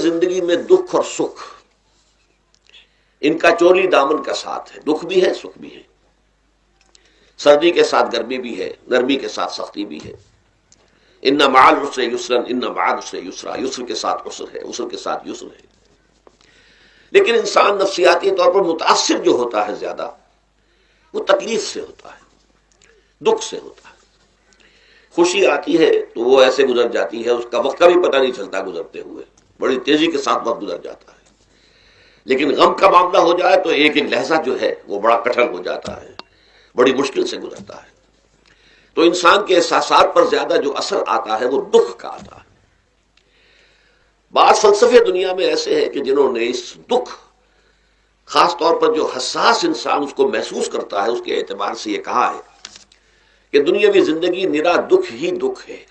زندگی میں دکھ اور سکھ، ان کا چولی دامن کا ساتھ ہے، دکھ بھی ہے سکھ بھی ہے، سردی کے ساتھ گرمی بھی ہے، گرمی کے ساتھ سختی بھی ہے۔ ان مع العسر یسرا، ان مع العسر یسرا، یسر کے ساتھ عسر ہے، عسر کے ساتھ یسر ہے۔ لیکن انسان نفسیاتی طور پر متاثر جو ہوتا ہے زیادہ، وہ تکلیف سے ہوتا ہے، دکھ سے ہوتا ہے۔ خوشی آتی ہے تو وہ ایسے گزر جاتی ہے، اس کا وقت کا بھی پتہ نہیں چلتا، گزرتے ہوئے بڑی تیزی کے ساتھ وقت گزر جاتا ہے۔ لیکن غم کا معاملہ ہو جائے تو ایک ایک لحظہ جو ہے وہ بڑا کٹھن ہو جاتا ہے، بڑی مشکل سے گزرتا ہے۔ تو انسان کے احساسات پر زیادہ جو اثر آتا ہے وہ دکھ کا آتا ہے۔ بعض فلسفے دنیا میں ایسے ہیں کہ جنہوں نے اس دکھ، خاص طور پر جو حساس انسان اس کو محسوس کرتا ہے، اس کے اعتبار سے یہ کہا ہے کہ دنیاوی زندگی نرا دکھ ہی دکھ ہے۔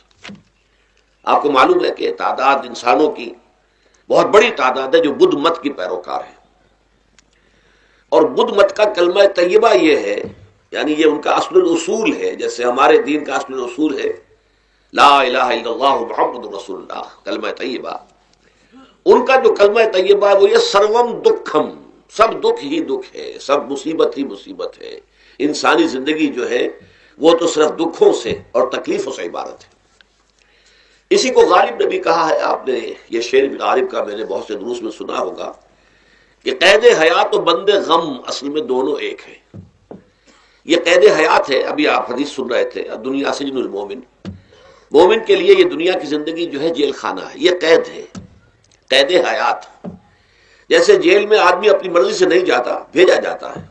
آپ کو معلوم ہے کہ تعداد انسانوں کی بہت بڑی تعداد ہے جو بدھ مت کی پیروکار ہے، اور بدھ مت کا کلمہ طیبہ یہ ہے، یعنی یہ ان کا اصل الاصول ہے، جیسے ہمارے دین کا اصل الاصول ہے لا الہ الا اللہ محمد رسول اللہ، کلمہ طیبہ۔ ان کا جو کلمہ طیبہ ہے وہ یہ سروم دکھم، سب دکھ ہی دکھ ہے، سب مصیبت ہی مصیبت ہے۔ انسانی زندگی جو ہے وہ تو صرف دکھوں سے اور تکلیفوں سے عبارت ہے۔ اسی کو غالب نے بھی کہا ہے، آپ نے یہ شعر بھی غالب کا میں نے بہت سے دروس میں سنا ہوگا کہ قید حیات و بند غم اصل میں دونوں ایک ہیں۔ یہ قید حیات ہے، ابھی آپ حدیث سن رہے تھے، دنیا سجن المومن، مومن کے لیے یہ دنیا کی زندگی جو ہے جیل خانہ ہے، یہ قید ہے، قید حیات۔ جیسے جیل میں آدمی اپنی مرضی سے نہیں جاتا، بھیجا جاتا ہے،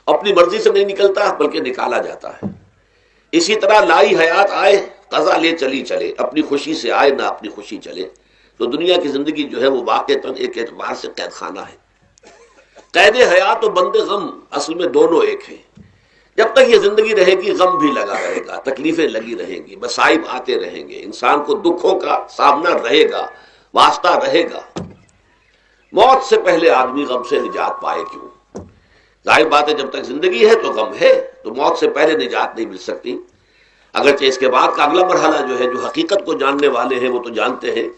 اپنی مرضی سے نہیں نکلتا بلکہ نکالا جاتا ہے۔ اسی طرح لائی حیات آئے قضا لے چلی چلے، اپنی خوشی سے آئے نہ اپنی خوشی چلے۔ تو دنیا کی زندگی جو ہے وہ واقعتاً ایک اعتبار سے قید خانہ ہے۔ قید حیات و بند غم اصل میں دونوں ایک ہیں۔ جب تک یہ زندگی رہے گی غم بھی لگا رہے گا، تکلیفیں لگی رہیں گی، مصائب آتے رہیں گے، انسان کو دکھوں کا سامنا رہے گا، واسطہ رہے گا۔ موت سے پہلے آدمی غم سے نجات پائے کیوں؟ ظاہر بات ہے جب تک زندگی ہے تو غم ہے، تو موت سے پہلے نجات نہیں مل سکتی۔ اگرچہ اس کے بعد کا اگلا مرحلہ جو ہے، جو حقیقت کو جاننے والے ہیں وہ تو جانتے ہیں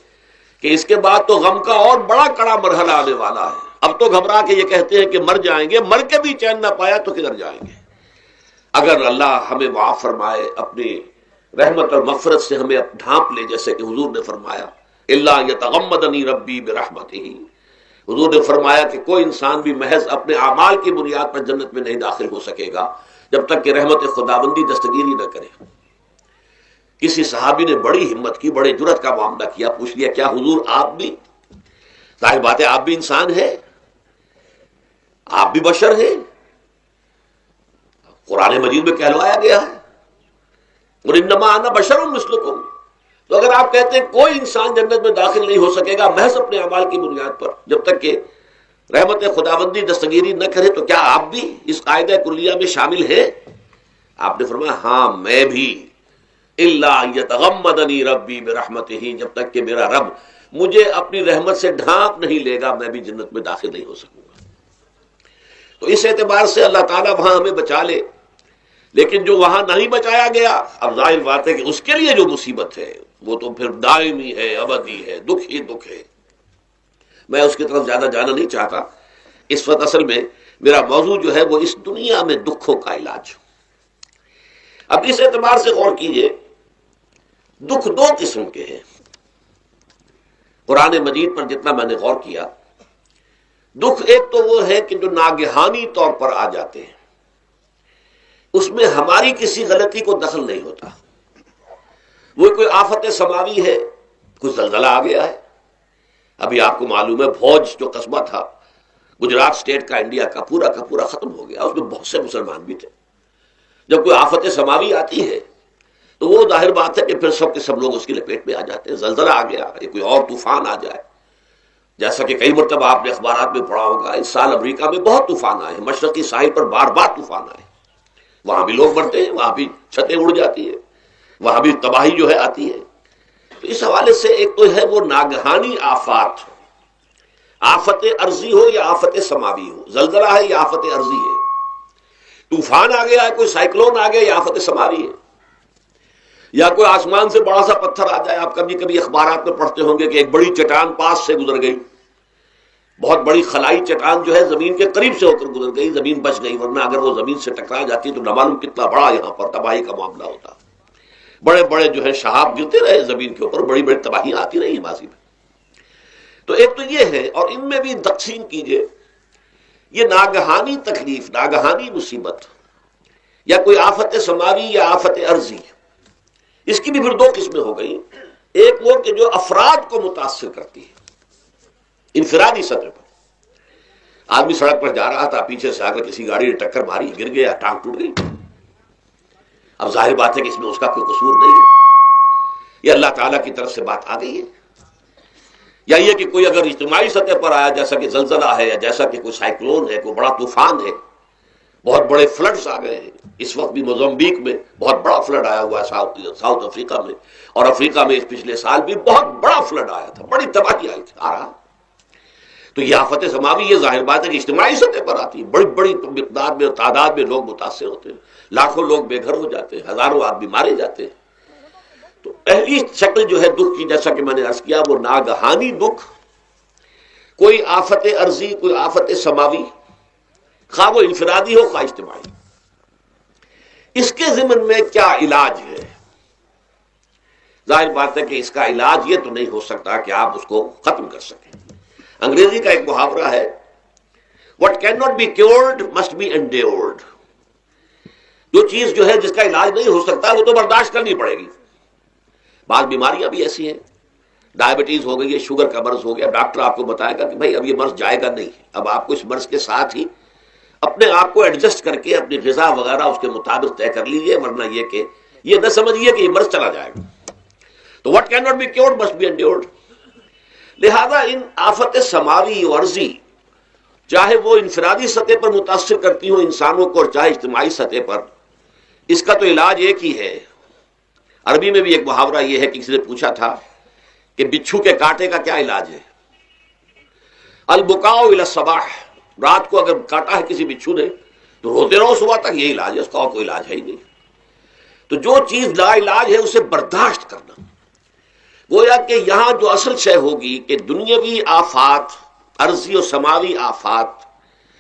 کہ اس کے بعد تو غم کا اور بڑا کڑا مرحلہ آنے والا ہے۔ اب تو گھبرا کے یہ کہتے ہیں کہ مر جائیں گے، مر کے بھی چین نہ پایا تو کدھر جائیں گے؟ اگر اللہ ہمیں معاف فرمائے، اپنی رحمت اور مغفرت سے ہمیں ڈھانپ لے، جیسے کہ حضور نے فرمایا الا یتغمدنی ربی برحمتہ، حضور نے فرمایا کہ کوئی انسان بھی محض اپنے اعمال کی بنیاد پر جنت میں نہیں داخل ہو سکے گا جب تک کہ رحمت خداوندی دستگیری نہ کرے۔ کسی صحابی نے بڑی ہمت کی، بڑے جرأت کا معاملہ کیا، پوچھ لیا کیا حضور آپ بھی؟ ظاہر بات ہے آپ بھی انسان ہیں، آپ بھی بشر ہیں، قرآن مجید میں کہلوایا گیا ہے اور انما انا بشر مثلکم۔ تو اگر آپ کہتے ہیں کوئی انسان جنت میں داخل نہیں ہو سکے گا محض اپنے اعمال کی بنیاد پر جب تک کہ رحمت خداوندی دستگیری نہ کرے، تو کیا آپ بھی اس قاعدہ کلیہ میں شامل ہیں؟ آپ نے فرمایا ہاں میں بھی، الا یتغمدنی ربی برحمتہ، جب تک کہ میرا رب مجھے اپنی رحمت سے ڈھانپ نہیں لے گا میں بھی جنت میں داخل نہیں ہو سکوں گا۔ تو اس اعتبار سے اللہ تعالیٰ وہاں ہمیں بچا لے، لیکن جو وہاں نہیں بچایا گیا، اب ظاہر بات ہے کہ اس کے لیے جو مصیبت ہے وہ تو پھر دائمی ہے، ابدی ہے، دکھ ہی دکھ ہے۔ میں اس کی طرف زیادہ جانا نہیں چاہتا، اس وقت اصل میں میرا موضوع جو ہے وہ اس دنیا میں دکھوں کا علاج۔ اب اس اعتبار سے غور کیجئے، دکھ دو قسم کے ہیں۔ قرآن مجید پر جتنا میں نے غور کیا، دکھ ایک تو وہ ہے کہ جو ناگہانی طور پر آ جاتے ہیں، اس میں ہماری کسی غلطی کو دخل نہیں ہوتا۔ وہ کوئی آفت سماوی ہے، کوئی زلزلہ آ گیا ہے۔ ابھی آپ کو معلوم ہے بھوج جو قصبہ تھا گجرات اسٹیٹ کا، انڈیا کا پورا ختم ہو گیا، اس میں بہت سے مسلمان بھی تھے۔ جب کوئی آفت سماوی آتی ہے تو وہ ظاہر بات ہے کہ پھر سب کے سب لوگ اس کی لپیٹ میں آ جاتے ہیں۔ زلزلہ آ گیا، یا کوئی اور طوفان آ جائے، جیسا کہ کئی مرتبہ آپ نے اخبارات میں پڑھا ہوگا، اس سال امریکہ میں بہت طوفان آئے ہیں، مشرقی ساحل پر بار بار طوفان آئے، وہاں بھی لوگ مرتے ہیں، وہاں بھی چھتیں اڑ جاتی ہیں، وہاں بھی تباہی جو ہے آتی ہے۔ تو اس حوالے سے ایک تو ہے وہ ناگہانی آفات، آفت ارضی ہو یا آفت سماوی ہو، زلزلہ ہے یا آفت ارضی ہے، طوفان آ گیا ہے، کوئی سائیکلون آ گیا یا آفت سماوی ہے۔ یا کوئی آسمان سے بڑا سا پتھر آ جائے. آپ کبھی کبھی اخبارات میں پڑھتے ہوں گے کہ ایک بڑی چٹان پاس سے گزر گئی، بہت بڑی خلائی چٹان جو ہے زمین کے قریب سے ہو کر گزر گئی، زمین بچ گئی، ورنہ اگر وہ زمین سے ٹکرا جاتی تو نہ معلوم کتنا بڑا یہاں پر تباہی کا معاملہ ہوتا. بڑے بڑے جو ہے شہاب گرتے رہے زمین کے اوپر، بڑی بڑی تباہیاں آتی رہی ماضی میں. تو ایک تو یہ ہے، اور ان میں بھی تقسیم کیجئے یہ ناگہانی تکلیف، ناگہانی مصیبت، یا کوئی آفت سماوی یا آفت ارضی، اس کی بھی پھر دو قسمیں ہو گئی. ایک وہ کہ جو افراد کو متاثر کرتی ہے انفرادی سطح پر. آدمی سڑک پر جا رہا تھا، پیچھے سے آ کر کسی گاڑی نے ٹکر ماری، گر گیا، ٹانگ ٹوٹ گئی. اب ظاہر بات ہے کہ اس میں اس کا کوئی قصور نہیں ہے، یہ اللہ تعالیٰ کی طرف سے بات آ گئی ہے. یا یہ کہ کوئی اگر اجتماعی سطح پر آیا، جیسا کہ زلزلہ ہے، یا جیسا کہ کوئی سائیکلون ہے، کوئی بڑا طوفان ہے، بہت بڑے فلڈز آ گئے ہیں. اس وقت بھی موزمبیق میں بہت بڑا فلڈ آیا ہوا ہے، ساؤتھ افریقہ میں، اور افریقہ میں پچھلے سال بھی بہت بڑا فلڈ آیا تھا، بڑی تباہی آئی تھی، آ رہا. تو یہ آفت سماوی، یہ ظاہر بات ہے کہ اجتماعی سطح پر آتی ہے، بڑی بڑی مقدار میں، تعداد میں لوگ متاثر ہوتے ہیں، لاکھوں لوگ بے گھر ہو جاتے ہیں، ہزاروں آدمی مارے جاتے ہیں. تو پہلی شکل جو ہے دکھ کی، جیسا کہ میں نے عرض کیا، وہ ناگہانی دکھ، کوئی آفت ارضی، کوئی آفت سماوی، خواہ وہ انفرادی ہو خواہ اجتماعی. اس کے ضمن میں کیا علاج ہے؟ ظاہر بات ہے کہ اس کا علاج یہ تو نہیں ہو سکتا کہ آپ اس کو ختم کر سکیں. انگریزی کا ایک محاورہ ہے، what cannot be cured must be endured. جو چیز جو ہے جس کا علاج نہیں ہو سکتا وہ تو برداشت کرنی پڑے گی. بعض بیماریاں بھی ایسی ہیں، ڈائبٹیز ہو گئی ہے، شوگر کا مرض ہو گیا، ڈاکٹر آپ کو بتائے گا کہ بھائی اب یہ مرض جائے گا نہیں، اب آپ کو اس مرض کے ساتھ ہی اپنے آپ کو ایڈجسٹ کر کے اپنی غذا وغیرہ اس کے مطابق طے کر لیجیے، ورنہ یہ کہ یہ نہ سمجھیے کہ یہ مرض چلا جائے گا. تو what cannot be cured must be endured. لہذا ان آفت سماوی و ارضی، چاہے وہ انفرادی سطح پر متاثر کرتی ہوں انسانوں کو، اور چاہے اجتماعی سطح پر، اس کا تو علاج ایک ہی ہے. عربی میں بھی ایک محاورہ یہ ہے کہ کسی نے پوچھا تھا کہ بچھو کے کانٹے کا کیا علاج ہے؟ البکاء الی الصباح، رات کو اگر کاٹا ہے کسی بچھو نے تو روتے رہو صبح تک، یہ علاج ہے، اس کا اور کوئی علاج ہے ہی نہیں. تو جو چیز لا علاج ہے اسے برداشت کرنا. گویا کہ یہاں جو اصل شے ہوگی کہ دنیاوی آفات، ارضی و سماوی آفات،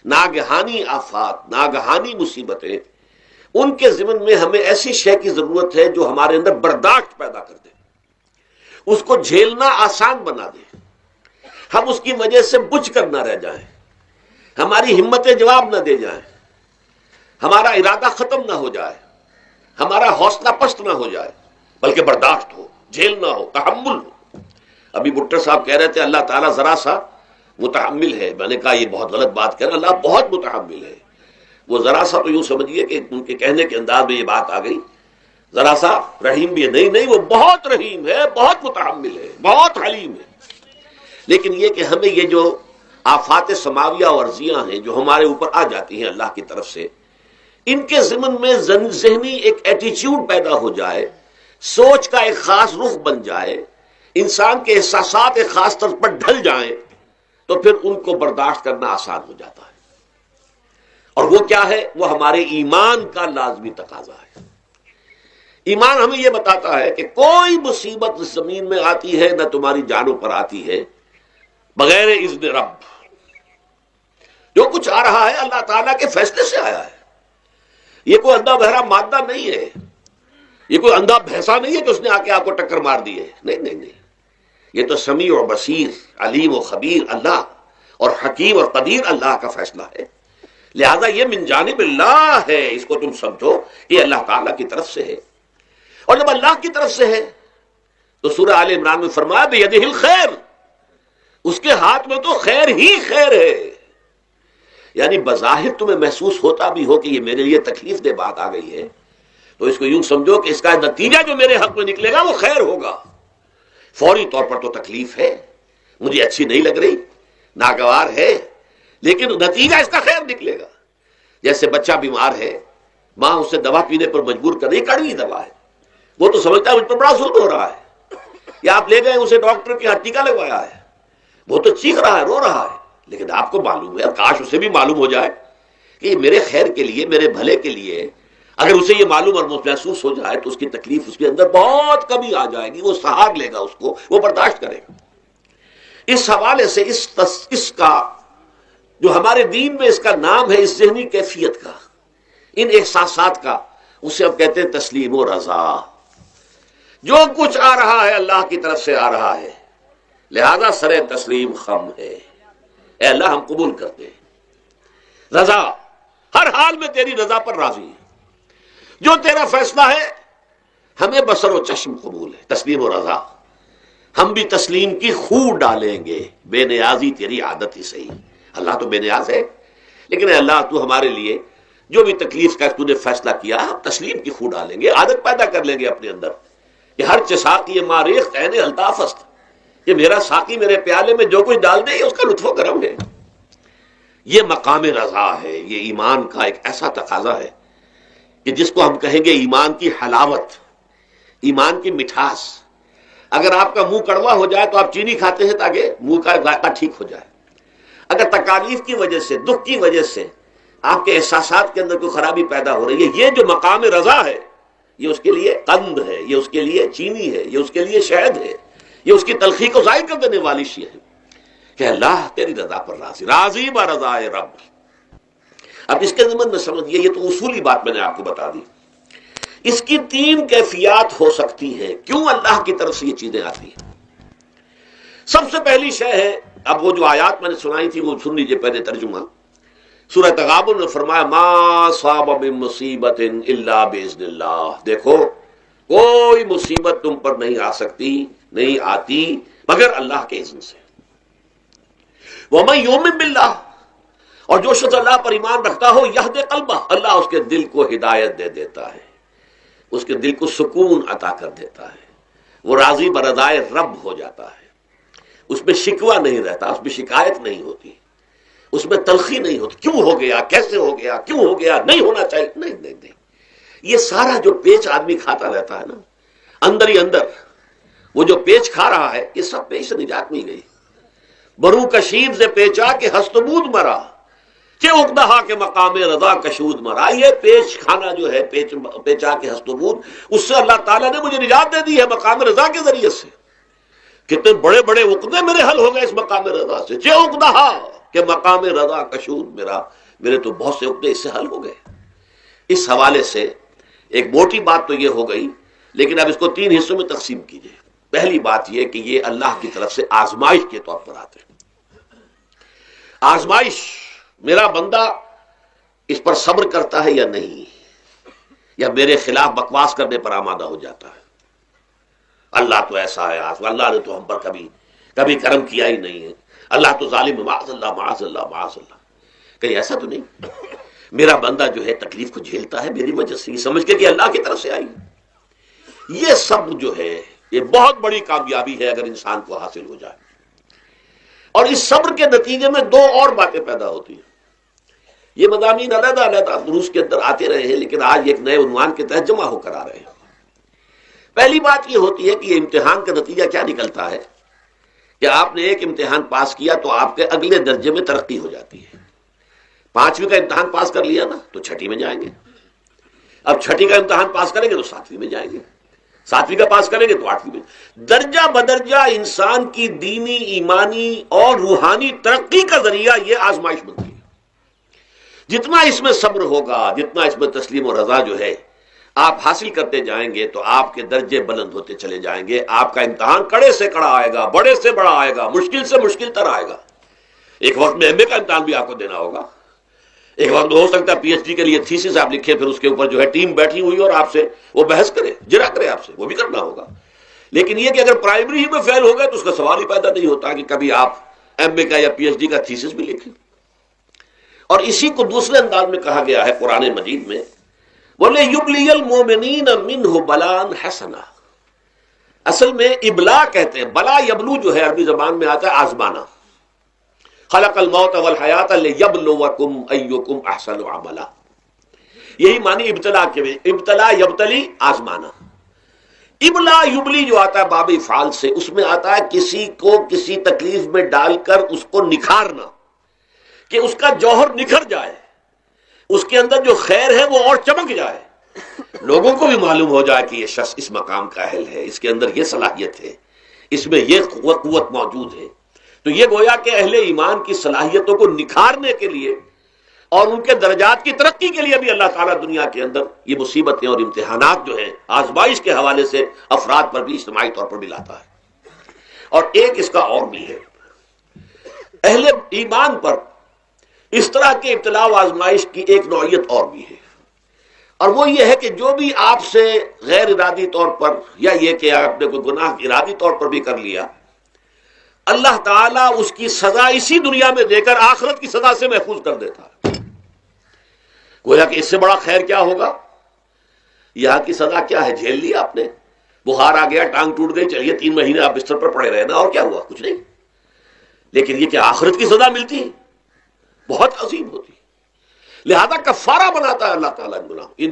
ناگہانی آفات، ناگہانی مصیبتیں، ان کے ضمن میں ہمیں ایسی شے کی ضرورت ہے جو ہمارے اندر برداشت پیدا کر دے، اس کو جھیلنا آسان بنا دے، ہم اس کی وجہ سے بجھ کر نہ رہ جائیں، ہماری ہمتیں جواب نہ دے جائیں، ہمارا ارادہ ختم نہ ہو جائے، ہمارا حوصلہ پست نہ ہو جائے، بلکہ برداشت ہو، جھیلنا ہو، تحمل ہو. ابھی بٹر صاحب کہہ رہے تھے اللہ تعالیٰ ذرا سا متحمل ہے. میں نے کہا یہ بہت غلط بات کہہ رہے، اللہ بہت متحمل ہے. وہ ذرا سا تو یوں سمجھیے کہ ان کے کہنے کے انداز میں یہ بات آ گئی، ذرا سا رحیم بھی ہے. نہیں، وہ بہت رحیم ہے، بہت متحمل ہے، بہت حلیم ہے. لیکن یہ کہ ہمیں یہ جو آفات سماویہ اور ارضیاں ہیں جو ہمارے اوپر آ جاتی ہیں اللہ کی طرف سے، ان کے ضمن میں ذہنی ایک ایٹیچیوڈ پیدا ہو جائے، سوچ کا ایک خاص رخ بن جائے، انسان کے احساسات ایک خاص طرز پر ڈھل جائیں، تو پھر ان کو برداشت کرنا آسان ہو جاتا ہے. اور وہ کیا ہے؟ وہ ہمارے ایمان کا لازمی تقاضا ہے. ایمان ہمیں یہ بتاتا ہے کہ کوئی مصیبت زمین میں آتی ہے نہ تمہاری جانوں پر آتی ہے بغیر اذن رب. جو کچھ آ رہا ہے اللہ تعالیٰ کے فیصلے سے آیا ہے. یہ کوئی اندھا بہرا مادہ نہیں ہے، یہ کوئی اندھا بھینسا نہیں ہے کہ اس نے آ کے آپ کو ٹکر مار دی ہے. نہیں، یہ تو سمیع و بصیر، علیم و خبیر اللہ، اور حکیم اور قدیر اللہ کا فیصلہ ہے. لہذا یہ من جانب اللہ ہے، اس کو تم سمجھو یہ اللہ تعالیٰ کی طرف سے ہے. اور جب اللہ کی طرف سے ہے تو سورہ آل عمران میں فرمایا بیدہ الخیر، اس کے ہاتھ میں تو خیر ہی خیر ہے. یعنی بظاہر تمہیں محسوس ہوتا بھی ہو کہ یہ میرے لیے تکلیف دہ بات آ گئی ہے، تو اس کو یوں سمجھو کہ اس کا نتیجہ جو میرے حق میں نکلے گا وہ خیر ہوگا. فوری طور پر تو تکلیف ہے، مجھے اچھی نہیں لگ رہی، ناگوار ہے، لیکن نتیجہ اس کا خیر نکلے گا. جیسے بچہ بیمار ہے، ماں اسے دوا پینے پر مجبور کر رہی، کڑوی دوا ہے، وہ تو سمجھتا ہے مجھ پر بڑا ظلم ہو رہا ہے. یا آپ لے گئے اسے ڈاکٹر کے یہاں ٹیکا لگوایا ہے، وہ تو چیخ رہا ہے، رو رہا ہے، لیکن آپ کو معلوم ہے، کاش اسے بھی معلوم ہو جائے کہ یہ میرے خیر کے لیے، میرے بھلے کے لیے، اگر اسے یہ معلوم اور محسوس ہو جائے تو اس کی تکلیف اس کے اندر بہت کمی آ جائے گی، وہ سہار لے گا، اس کو وہ برداشت کرے گا۔ اس حوالے سے اس کا جو ہمارے دین میں اس کا نام ہے، اس ذہنی کیفیت کا، ان احساسات کا، اسے ہم کہتے ہیں تسلیم و رضا۔ جو کچھ آ رہا ہے اللہ کی طرف سے آ رہا ہے، لہذا سر تسلیم خم ہے، اے اللہ ہم قبول کرتے ہیں، رضا، ہر حال میں تیری رضا پر راضی ہے، جو تیرا فیصلہ ہے ہمیں بصر و چشم قبول ہے، تسلیم و رضا۔ ہم بھی تسلیم کی خو ڈالیں گے، بے نیازی تیری عادت ہی صحیح، اللہ تو بے نیاز ہے، لیکن اے اللہ تو ہمارے لیے جو بھی تکلیف کا تو نے فیصلہ کیا، ہم تسلیم کی خو ڈالیں گے، عادت پیدا کر لیں گے اپنے اندر کہ ہر ساقی ماریخت عین الطاف است، کہ میرا ساقی میرے پیالے میں جو کچھ ڈال دے یہ اس کا لطف و کرم ہے۔ یہ مقام رضا ہے، یہ ایمان کا ایک ایسا تقاضا ہے کہ جس کو ہم کہیں گے ایمان کی حلاوت، ایمان کی مٹھاس۔ اگر آپ کا منہ کڑوا ہو جائے تو آپ چینی کھاتے ہیں تاکہ منہ کا ذائقہ ٹھیک ہو جائے۔ اگر تکالیف کی وجہ سے، دکھ کی وجہ سے آپ کے احساسات کے اندر کوئی خرابی پیدا ہو رہی ہے، یہ جو مقام رضا ہے یہ اس کے لیے قند ہے، یہ اس کے لیے چینی ہے، یہ اس کے لیے شہد ہے، یہ اس کی تلخی کو ظاہر کر دینے والی شے ہے کہ اللہ تیری رضا پر راضی، راضی با رضائے رب۔ اب اس کے ضمن میں سمجھیے، یہ تو اصولی بات میں نے آپ کو بتا دی، اس کی تین کیفیات ہو سکتی ہیں، کیوں اللہ کی طرف سے یہ چیزیں آتی ہیں۔ سب سے پہلی شے ہے، اب وہ جو آیات میں نے سنائی تھی وہ سن لیجیے پہلے ترجمہ۔ سورہ تغابن نے فرمایا ما صاب من مصیبت الا باذن اللہ، دیکھو کوئی مصیبت تم پر نہیں آ سکتی، نہیں آتی مگر اللہ کے اذن سے۔ ومن یؤمن باللہ، اور جو شخص اللہ پر ایمان رکھتا ہو، یہد قلبہ، اللہ اس کے دل کو ہدایت دے دیتا ہے، اس کے دل کو سکون عطا کر دیتا ہے، وہ راضی برضائے رب ہو جاتا ہے، اس میں شکوہ نہیں رہتا، اس میں شکایت نہیں ہوتی، اس میں تلخی نہیں ہوتی، کیوں ہو گیا، کیسے ہو گیا، کیوں ہو گیا، نہیں ہونا چاہیے، نہیں نہیں نہیں۔ یہ سارا جو پیچ آدمی کھاتا رہتا ہے نا اندر ہی اندر، وہ جو پیچ کھا رہا ہے، یہ سب پیچ سے نجات مل گئی۔ برو کشید سے پیچا کہ ہستبود مرا، چے اقدہا کے مقام رضا کشود مرا۔ یہ پیچ کھانا جو ہے، پیچا کے ہستبود، اس سے اللہ تعالیٰ نے مجھے نجات دے دی ہے مقام رضا کے ذریعے سے۔ کتنے بڑے بڑے عقدے میرے حل ہو گئے اس مقام رضا سے، چے اقدہا کہ مقام رضا کشود میرے تو بہت سے عقدے اس سے حل ہو گئے۔ اس حوالے سے ایک موٹی بات تو یہ ہو گئی، لیکن اب اس کو تین حصوں میں تقسیم کیجئے۔ پہلی بات یہ کہ یہ اللہ کی طرف سے آزمائش کے طور پر آتے ہیں۔ آزمائش، میرا بندہ اس پر صبر کرتا ہے یا نہیں، یا میرے خلاف بکواس کرنے پر آمادہ ہو جاتا ہے۔ اللہ تو ایسا ہے، اللہ نے تو ہم پر کبھی کرم کیا ہی نہیں ہے، اللہ تو ظالم، معاذ اللہ معاذ اللہ معاذ اللہ۔ کہیں ایسا تو نہیں، میرا بندہ جو ہے تکلیف کو جھیلتا ہے میری وجہ سے، یہ سمجھ کے کہ اللہ کی طرف سے آئی۔ یہ سب جو ہے یہ بہت بڑی کامیابی ہے اگر انسان کو حاصل ہو جائے۔ اور اس صبر کے نتیجے میں دو اور باتیں پیدا ہوتی ہیں۔ یہ مضامین علیحدہ علیحدہ دروس کے اندر آتے رہے ہیں، لیکن آج ایک نئے عنوان کے تحت جمع ہو کر آ رہے ہیں۔ پہلی بات یہ ہوتی ہے کہ یہ امتحان کا نتیجہ کیا نکلتا ہے کہ آپ نے ایک امتحان پاس کیا تو آپ کے اگلے درجے میں ترقی ہو جاتی ہے۔ 5ویں کا امتحان پاس کر لیا نا تو 6ٹھی میں جائیں گے، اب 6ٹھی کا امتحان پاس کریں گے تو 7ویں میں جائیں گے، 7ویں کا پاس کریں گے تو 8ویں میں۔ درجہ بدرجہ انسان کی دینی، ایمانی اور روحانی ترقی کا ذریعہ یہ آزمائش بنتی ہے۔ جتنا اس میں صبر ہوگا، جتنا اس میں تسلیم و رضا جو ہے آپ حاصل کرتے جائیں گے تو آپ کے درجے بلند ہوتے چلے جائیں گے۔ آپ کا امتحان کڑے سے کڑا آئے گا، بڑے سے بڑا آئے گا، مشکل سے مشکل تر آئے گا۔ ایک وقت میں ایم اے کا امتحان بھی آپ کو دینا ہوگا، ایک وقت ہو سکتا ہے پی ایچ ڈی کے لیے تھیسس آپ لکھیں، پھر اس کے اوپر جو ہے ٹیم بیٹھی ہوئی اور آپ سے وہ بحث کرے، جرا کرے آپ سے، وہ بھی کرنا ہوگا۔ لیکن یہ کہ اگر پرائمری ہی میں فیل ہو گئے تو اس کا سوال ہی پیدا نہیں ہوتا کہ کبھی آپ ایم اے کا یا پی ایچ ڈی کا تھیسس بھی لکھیں۔ اور اسی کو دوسرے انداز میں کہا گیا ہے قرآن مجید میں، بولے یبلی المؤمنین منہ بلاء حسنا۔ اصل میں ابلا کہتے ہیں، بلا یبلو جو ہے عربی زبان میں آتا ہے آزمانا۔ خلق الموت والحیات لیبلوکم ایکم احسن عملا، یہی معنی ابتلا کے میں، ابتلا یبتلی آزمانا۔ ابلا یبلی جو آتا ہے باب افعال سے، اس میں آتا ہے کسی کو کسی تکلیف میں ڈال کر اس کو نکھارنا، کہ اس کا جوہر نکھر جائے، اس کے اندر جو خیر ہے وہ اور چمک جائے، لوگوں کو بھی معلوم ہو جائے کہ یہ شخص اس مقام کا اہل ہے، اس کے اندر یہ صلاحیت ہے، اس میں یہ قوت موجود ہے، تو یہ گویا کہ اہل ایمان کی صلاحیتوں کو نکھارنے کے لیے اور ان کے درجات کی ترقی کے لیے بھی اللہ تعالیٰ دنیا کے اندر یہ مصیبتیں اور امتحانات جو ہیں آزمائش کے حوالے سے افراد پر بھی اجتماعی طور پر بھی لاتا ہے۔ اور ایک اس کا اور بھی ہے، اہل ایمان پر اس طرح کے ابتلاء و آزمائش کی ایک نوعیت اور بھی ہے، اور وہ یہ ہے کہ جو بھی آپ سے غیر ارادی طور پر یا یہ کہ آپ نے کوئی گناہ ارادی طور پر بھی کر لیا، اللہ تعالیٰ اس کی سزا اسی دنیا میں دے کر آخرت کی سزا سے محفوظ کر دیتا ہے۔ گویا کہ اس سے بڑا خیر کیا ہوگا؟ یہاں کی سزا کیا ہے؟ جھیل لیا آپ نے، بخار آ گیا، ٹانگ ٹوٹ گئی، چلیے 3 مہینے آپ بستر پر پڑے رہے نا، اور کیا ہوا؟ کچھ نہیں۔ لیکن یہ کہ آخرت کی سزا ملتی بہت عظیم ہوتی، لہذا کفارہ بناتا ہے اللہ تعالیٰ ان گناہوں، ان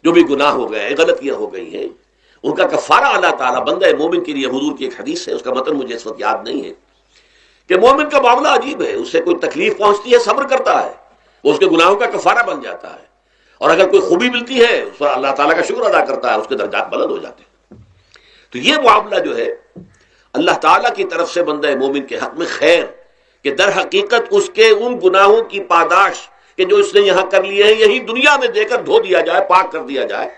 جو بھی گناہ ہو گئے ہیں، غلطیاں ہو گئی ہیں، ان کا کفارہ اللہ تعالیٰ بندہ مومن کے لیے، حضور کی ایک حدیث ہے، اس کا متن مجھے اس وقت یاد نہیں ہے، کہ مومن کا معاملہ عجیب ہے، اس سے کوئی تکلیف پہنچتی ہے صبر کرتا ہے، وہ اس کے گناہوں کا کفارہ بن جاتا ہے، اور اگر کوئی خوبی ملتی ہے اس پر اللہ تعالیٰ کا شکر ادا کرتا ہے، اس کے درجات بلند ہو جاتے ہیں۔ تو یہ معاملہ جو ہے اللہ تعالیٰ کی طرف سے بندہ مومن کے حق میں خیر، کہ در حقیقت اس کے ان گناہوں کی پاداش کہ جو اس نے یہاں کر لیے ہیں یہی دنیا میں دے کر دھو دیا جائے، پاک کر دیا جائے۔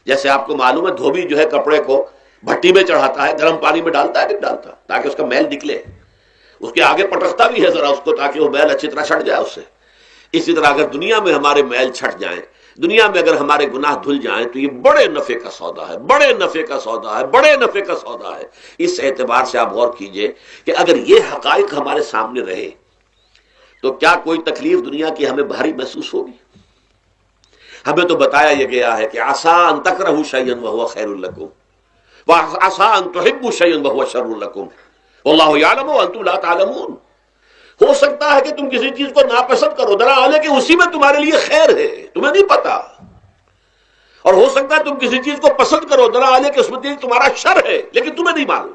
جیسے آپ کو معلوم ہے دھوبی جو ہے کپڑے کو بھٹی میں چڑھاتا ہے، گرم پانی میں ڈالتا ہے، نہیں ڈالتا، تاکہ اس کا میل نکلے، اس کے آگے پٹکتا بھی ہے ذرا اس کو، تاکہ وہ میل اچھی طرح چھٹ جائے اس سے۔ اسی طرح اگر دنیا میں ہمارے میل چھٹ جائیں، دنیا میں اگر ہمارے گناہ دھل جائیں، تو یہ بڑے نفع کا سودا ہے، بڑے نفع کا سودا ہے، بڑے نفع کا سودا ہے۔ اس اعتبار سے آپ غور کیجئے کہ اگر یہ حقائق ہمارے سامنے رہے تو کیا کوئی تکلیف دنیا کی ہمیں بھاری محسوس ہوگی؟ ہمیں تو بتایا یہ گیا ہے کہ عسیٰ ان تکرہوا شیئا وہو خیر لکم وعسیٰ ان تحبوا شیئا وہو شر لکم واللہ یعلم وانتم لا تعلمون۔ ہو سکتا ہے کہ تم کسی چیز کو ناپسند کرو، درا حال ہے کہ اسی میں تمہارے لیے خیر ہے، تمہیں نہیں پتا، اور ہو سکتا ہے تم کسی چیز کو پسند کرو، درا حال ہے کہ اس میں تمہارا شر ہے، لیکن تمہیں نہیں معلوم۔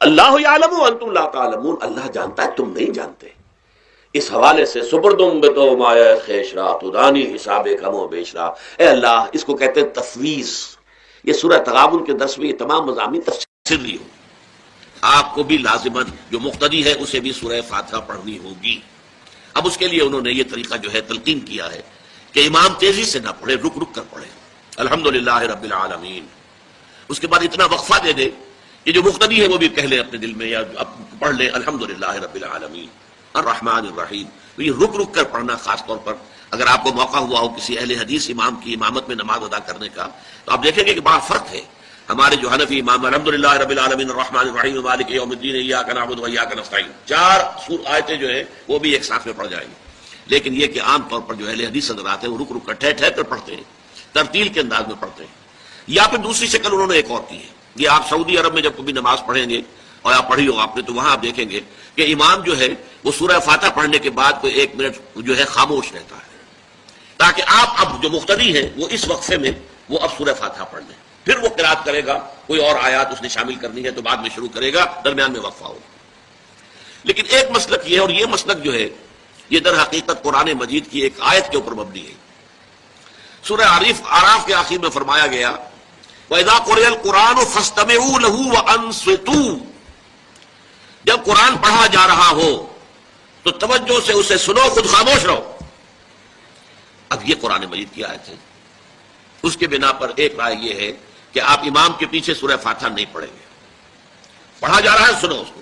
اللہ یعلم وانتم لا تعلمون، اللہ جانتا ہے تم نہیں جانتے۔ اس حوالے سے سپردم بتو مایا خیشرا تدانی حساب کم و بیشرا، اے اللہ، اس کو کہتے ہیں تفویض۔ یہ سورہ تغابن کے درس میں یہ تمام مضامین تفصیل لی ہو، آپ کو بھی لازماً جو مقتدی ہے اسے بھی سورہ فاتحہ پڑھنی ہوگی۔ اب اس کے لیے انہوں نے یہ طریقہ جو ہے تلقین کیا ہے کہ امام تیزی سے نہ پڑھے، رک رک کر پڑھے، الحمدللہ رب العالمین، اس کے بعد اتنا وقفہ دے دے کہ جو مقتدی ہے وہ بھی کہہ لے اپنے دل میں، یا پڑھ لے الحمدللہ رب العالمین الرحمن الرحیم۔ تو یہ رک رک کر پڑھنا، خاص طور پر اگر آپ کو موقع ہوا ہو کسی اہل حدیث امام کی امامت میں نماز ادا کرنے کا، تو آپ دیکھیں گے کہ بڑا فرق ہے۔ ہمارے جو حنفی امام الحمدللہ رب العالمین الرحمن الرحیم مالک یوم الدین ایاک نعبد و ایاک نستعین، 4 آیتیں جو ہیں وہ بھی ایک ساتھ میں پڑھ جائیں گے، لیکن یہ کہ عام طور پر جو اہل حدیث حضرات ہیں وہ رک رک کر ٹھہر ٹھہر کر پڑھتے ہیں، ترتیل کے انداز میں پڑھتے ہیں۔ یا پھر دوسری شکل انہوں نے ایک اور کی ہے، یہ آپ سعودی عرب میں جب کبھی نماز پڑھیں گے اور آپ پڑھی ہو آپ نے، تو وہاں آپ دیکھیں گے کہ امام جو ہے وہ سورہ فاتحہ پڑھنے کے بعد کوئی 1 منٹ جو ہے خاموش رہتا ہے، تاکہ آپ اب جو مقتدی ہیں وہ اس وقفے میں وہ اب سورہ فاتحہ پڑھ لیں، پھر وہ قرات کرے گا، کوئی اور آیات اس نے شامل کرنی ہے تو بعد میں شروع کرے گا، درمیان میں وقفہ ہوگا۔ لیکن ایک مسلک یہ ہے، اور یہ مسلک جو ہے یہ در حقیقت قرآن مجید کی ایک آیت کے اوپر مبنی ہے۔ سورہ اعراف کے آخر میں فرمایا گیا وَإِذَا قُرِئَ الْقُرْآنُ فَاسْتَمِعُوا لَهُ وَأَنصِتُوا، جب قرآن پڑھا جا رہا ہو تو توجہ سے اسے سنو، خود خاموش رہو۔ اب یہ قرآن مجید کی آیت ہے، اس کے بنا پر ایک رائے یہ ہے کہ آپ امام کے پیچھے سورہ فاتحہ نہیں پڑھیں گے، پڑھا جا رہا ہے سنو اس کو،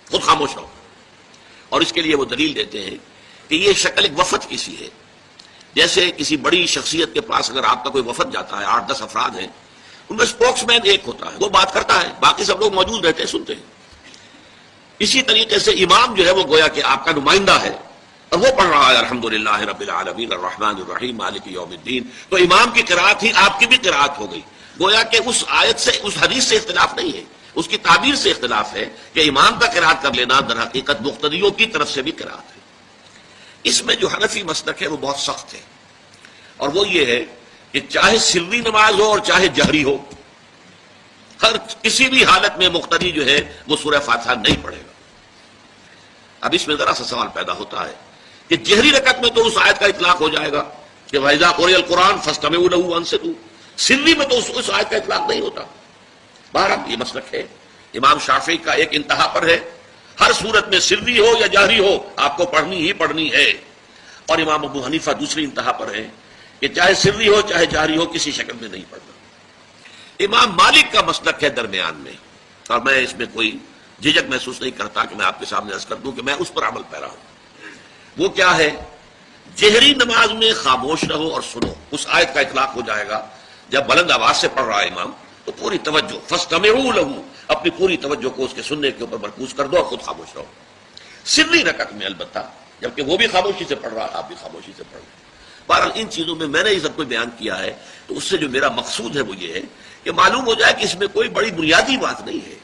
خود خاموش رہو۔ اور اس کے لیے وہ دلیل دیتے ہیں کہ یہ شکل ایک وفد کی سی ہے، جیسے کسی بڑی شخصیت کے پاس اگر آپ کا کوئی وفد جاتا ہے، 8-10 افراد ہیں، ان میں اسپوکس مین ایک ہوتا ہے، وہ بات کرتا ہے، باقی سب لوگ موجود رہتے ہیں، سنتے ہیں۔ اسی طریقے سے امام جو ہے وہ گویا کہ آپ کا نمائندہ ہے، اور وہ پڑھ رہا ہے الحمدللہ رب العالمین الرحمن الرحیم مالک یوم الدین، تو امام کی قرات ہی آپ کی بھی قرات ہو گئی۔ گویا کہ اس آیت سے، اس حدیث سے اختلاف نہیں ہے، اس کی تعبیر سے اختلاف ہے کہ امام کا قرات کر لینا در حقیقت مقتدیوں کی طرف سے بھی قرات ہے۔ اس میں جو حنفی مسلک ہے وہ بہت سخت ہے، اور وہ یہ ہے کہ چاہے سری نماز ہو اور چاہے جہری ہو، ہر کسی بھی حالت میں مقتدی جو ہے وہ سورہ فاتحہ نہیں پڑھے گا۔ اب اس میں ذرا سا سوال پیدا ہوتا ہے کہ جہری رکعت میں تو اس آیت کا اطلاق ہو جائے گا، کہ وَإِذَا قُرِئَ الْقُرْآنُ فَاسْتَمِعُوا لَهُ وَأَنصِتُوا، سری میں تو اس آیت کا اطلاق نہیں ہوتا۔ بہرحال یہ مسلک ہے امام شافعی کا، ایک انتہا پر ہے، ہر صورت میں سری ہو یا جہری ہو آپ کو پڑھنی ہی پڑھنی ہے، اور امام ابو حنیفہ دوسری انتہا پر ہے کہ چاہے سری ہو چاہے جہری ہو کسی شکل میں نہیں پڑھنا۔ امام مالک کا مسلک ہے درمیان میں، اور میں اس میں کوئی جھجک محسوس نہیں کرتا کہ میں آپ کے سامنے عرض کر دوں کہ میں اس پر عمل پیرا ہوں۔ وہ کیا ہے؟ جہری نماز میں خاموش رہو اور سنو، اس آیت کا اطلاق ہو جائے گا جب بلند آواز سے پڑھ رہا ہے امام تو پوری توجہ، فاستمعوا لہ، اپنی پوری توجہ کو اس کے سننے کے اوپر مرکوز کر دو اور خود خاموش رہو۔ سری رکعت میں البتہ جبکہ وہ بھی خاموشی سے پڑھ رہا ہے، آپ بھی خاموشی سے پڑھ رہے ہیں۔ بہرحال ان چیزوں میں میں نے یہ سب کوئی بیان کیا ہے تو اس سے جو میرا مقصود ہے وہ یہ ہے کہ معلوم ہو جائے کہ اس میں کوئی بڑی بنیادی بات نہیں ہے۔